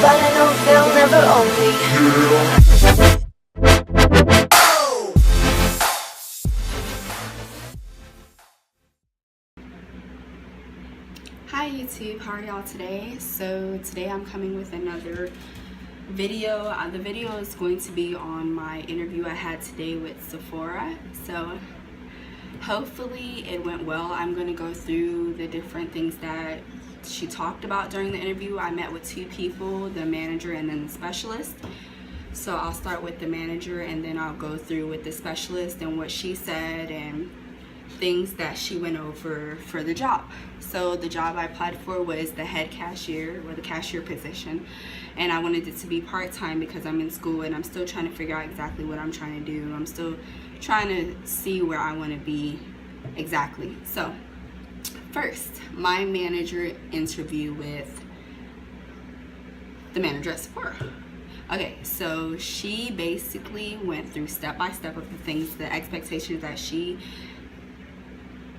but I know they'll never own me. Hi YouTube, how are y'all today? So today I'm coming with another video. The video is going to be on my interview I had today with Sephora. So hopefully it went well. I'm going to go through the different things that she talked about during the interview. I met with two people, the manager and then the specialist. So I'll start with the manager and then I'll go through with the specialist and what she said and things that she went over for the job. So the job I applied for was the head cashier, or the cashier position, and I wanted it to be part-time because I'm in school and I'm still trying to figure out exactly what I'm trying to do. I'm still trying to see where I want to be exactly. So first, my manager interview with the manager at Sephora. Okay, so she basically went through step by step of the things, the expectations that she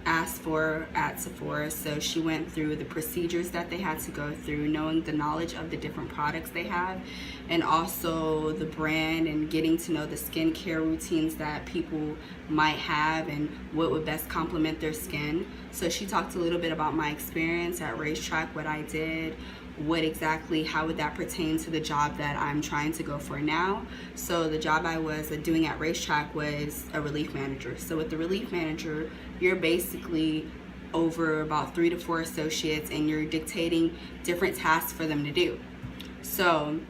asked for at Sephora. So she went through the procedures that they had to go through, knowing the knowledge of the different products they have, and also the brand, and getting to know the skincare routines that people might have and what would best complement their skin. So she talked a little bit about my experience at Racetrack, what I did, what exactly, how would that pertain to the job that I'm trying to go for now. So the job I was doing at Racetrack was a relief manager. So with the relief manager, you're basically over about 3 to 4 associates and you're dictating different tasks for them to do. So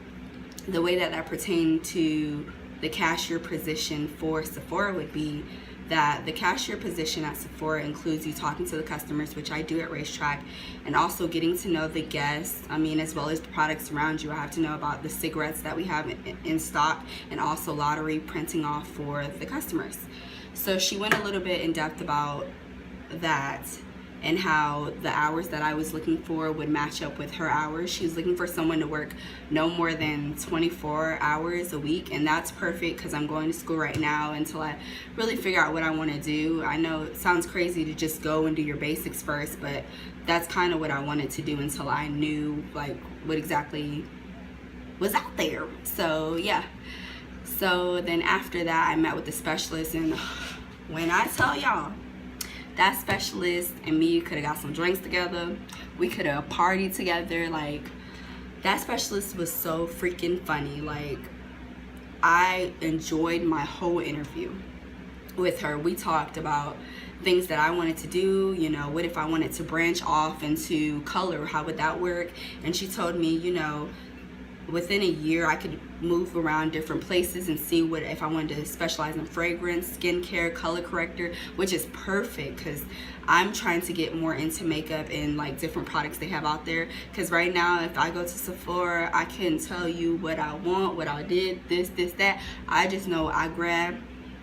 the way that pertained to the cashier position for Sephora would be that the cashier position at Sephora includes you talking to the customers, which I do at Racetrack, and also getting to know the guests, as well as the products around you. I have to know about the cigarettes that we have in stock, and also lottery printing off for the customers. So she went a little bit in depth about that and how the hours that I was looking for would match up with her hours. She was looking for someone to work no more than 24 hours a week, and that's perfect because I'm going to school right now until I really figure out what I want to do. I know it sounds crazy to just go and do your basics first, but that's kind of what I wanted to do until I knew like what exactly was out there. So yeah. So then after that I met with the specialist, and when I tell y'all, that specialist and me could have got some drinks together. We could have partied together. Like, that specialist was so freaking funny. Like, I enjoyed my whole interview with her. We talked about things that I wanted to do. What if I wanted to branch off into color? How would that work? And she told me, within a year I could move around different places and see what if I wanted to specialize in fragrance, skincare, color corrector, which is perfect because I'm trying to get more into makeup and like different products they have out there. Because right now if I go to Sephora, I can tell you what I want, what I did, this, that. I just know I grab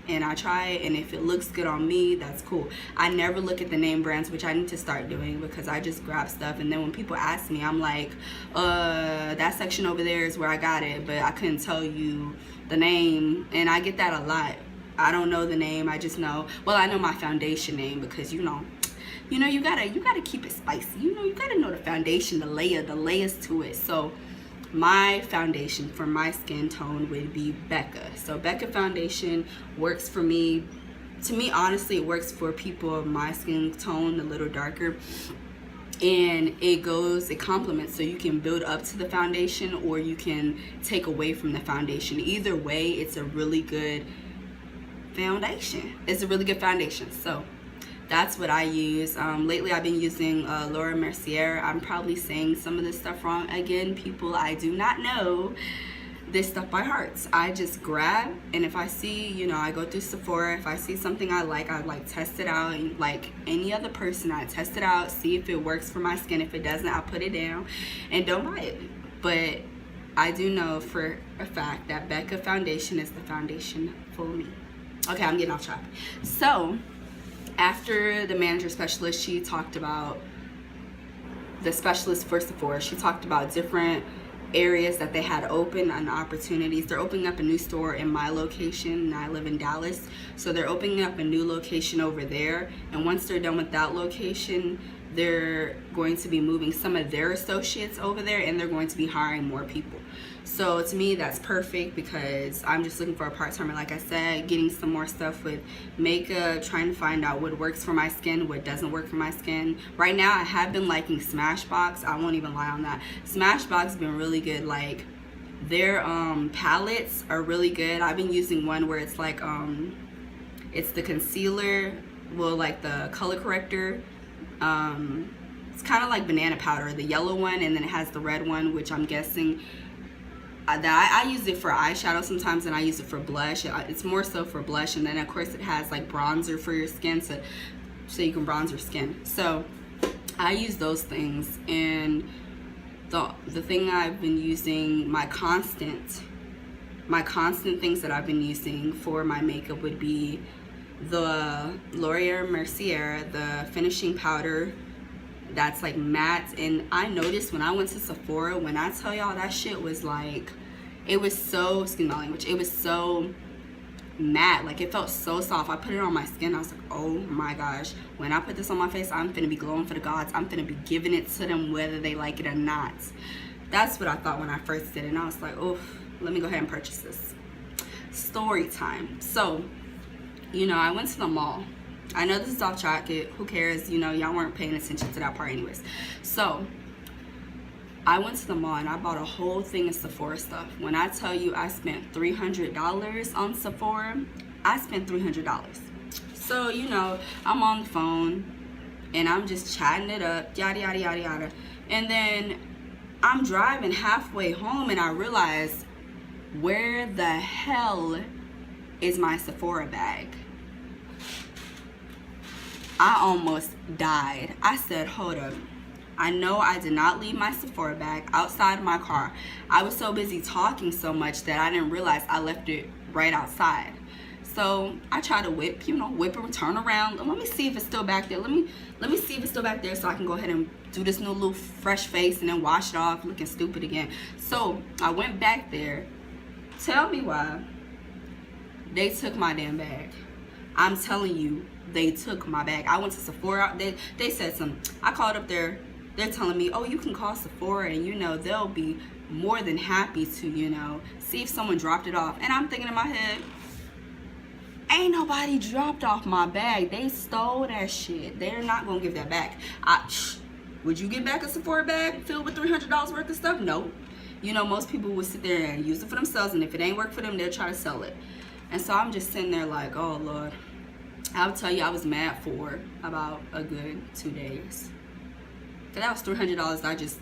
and I try it, and if it looks good on me, that's cool. I never look at the name brands, which I need to start doing because I just grab stuff, and then when people ask me, I'm like, that section over there is where I got it, but I couldn't tell you the name. And I get that a lot. I don't know the name. I just know, well, I know my foundation name because you gotta keep it spicy. You gotta know the foundation, the layers to it. So my foundation for my skin tone would be Becca. So Becca foundation works for me. To me, honestly, it works for people of my skin tone, a little darker. And it complements, so you can build up to the foundation or you can take away from the foundation. Either way, it's a really good foundation. It's a really good foundation. So that's what I use. Lately I've been using Laura Mercier. I'm probably saying some of this stuff wrong. Again, people, I do not know this stuff by heart. I just grab, and if I see, I go through Sephora, if I see something I like test it out. And like any other person, I test it out, see if it works for my skin. If it doesn't, I'll put it down and don't buy it. But I do know for a fact that Becca foundation is the foundation for me. Okay, I'm getting off track. So after the manager specialist, she talked about the specialist for Sephora. She talked about different areas that they had open and opportunities. They're opening up a new store in my location, and I live in Dallas. So they're opening up a new location over there. And once they're done with that location, they're going to be moving some of their associates over there, and they're going to be hiring more people. So to me, that's perfect, because I'm just looking for a part-timer, like I said, getting some more stuff with makeup, trying to find out what works for my skin, what doesn't work for my skin. Right now, I have been liking Smashbox. I won't even lie on that. Smashbox has been really good. Like, their palettes are really good. I've been using one where it's like, it's the concealer, well, like the color corrector. It's kind of like banana powder, the yellow one, and then it has the red one, which I'm guessing that I use it for eyeshadow sometimes, and I use it for blush. It's more so for blush, and then of course it has like bronzer for your skin, so you can bronze your skin. So I use those things, and the thing I've been using, my constant things that I've been using for my makeup would be the Laurier Mercier, the finishing powder that's like matte. And I noticed when I went to Sephora, when I tell y'all, that shit was like, it was so, excuse my language, it was so matte. Like, it felt so soft. I put it on my skin, I was like, oh my gosh, when I put this on my face, I'm finna be glowing for the gods. I'm finna be giving it to them whether they like it or not. That's what I thought when I first did it, and I was like, oh, let me go ahead and purchase this. Story time. So, you know, I went to the mall. I know this is off track, who cares, you know, y'all weren't paying attention to that part anyways. So I went to the mall and I bought a whole thing of Sephora stuff. When I tell you I spent $300 on Sephora, I spent $300. So, you know, I'm on the phone and I'm just chatting it up, yada yada yada yada, and then I'm driving halfway home and I realize, where the hell is my Sephora bag? I almost died. I said, hold up. I know I did not leave my Sephora bag outside my car. I was so busy talking so much that I didn't realize I left it right outside. So I try to whip it, turn around. Let me see if it's still back there. Let me see if it's still back there, so I can go ahead and do this new little fresh face and then wash it off looking stupid again. So I went back there. Tell me why they took my damn bag. I'm telling you, they took my bag. I went to Sephora. They said something. I called up there. They're telling me, oh, you can call Sephora and, you know, they'll be more than happy to, you know, see if someone dropped it off. And I'm thinking in my head, ain't nobody dropped off my bag. They stole that shit. They're not gonna give that back. Would you give back a Sephora bag filled with $300 worth of stuff? No. You know, most people would sit there and use it for themselves, and if it ain't work for them, they'll try to sell it. And so I'm just sitting there like, oh Lord. I'll tell you, I was mad for about a good 2 days. So that was $300.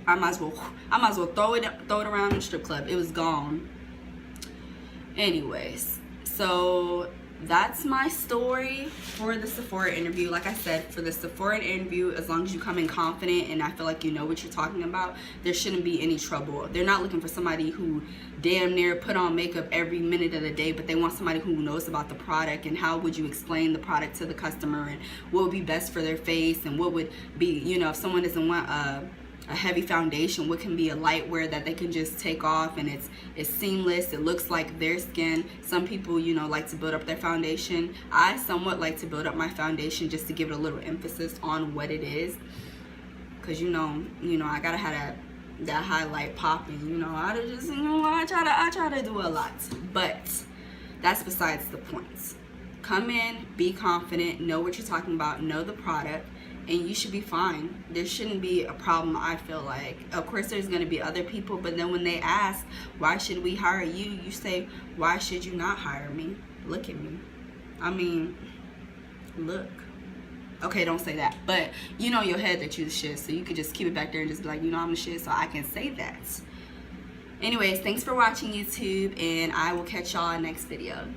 I might as well throw it around in the strip club. It was gone. Anyways, so that's my story for the Sephora interview. Like I said, for the Sephora interview, as long as you come in confident and I feel like you know what you're talking about, there shouldn't be any trouble. They're not looking for somebody who damn near put on makeup every minute of the day, but they want somebody who knows about the product and how would you explain the product to the customer and what would be best for their face, and what would be, you know, if someone doesn't want a heavy foundation, what can be a light wear that they can just take off and it's seamless, it looks like their skin. Some people, you know, like to build up their foundation. I somewhat like to build up my foundation just to give it a little emphasis on what it is, because you know I gotta have that highlight popping. You know, I try to do a lot, but that's besides the point. Come in, be confident, know what you're talking about, know the product, and you should be fine. There shouldn't be a problem, I feel like. Of course, there's going to be other people, but then when they ask, why should we hire you? You say, why should you not hire me? Look at me. I mean, look. Okay, don't say that. But you know in your head that you're the shit, so you could just keep it back there and just be like, you know, I'm the shit, so I can say that. Anyways, thanks for watching, YouTube, and I will catch y'all in the next video.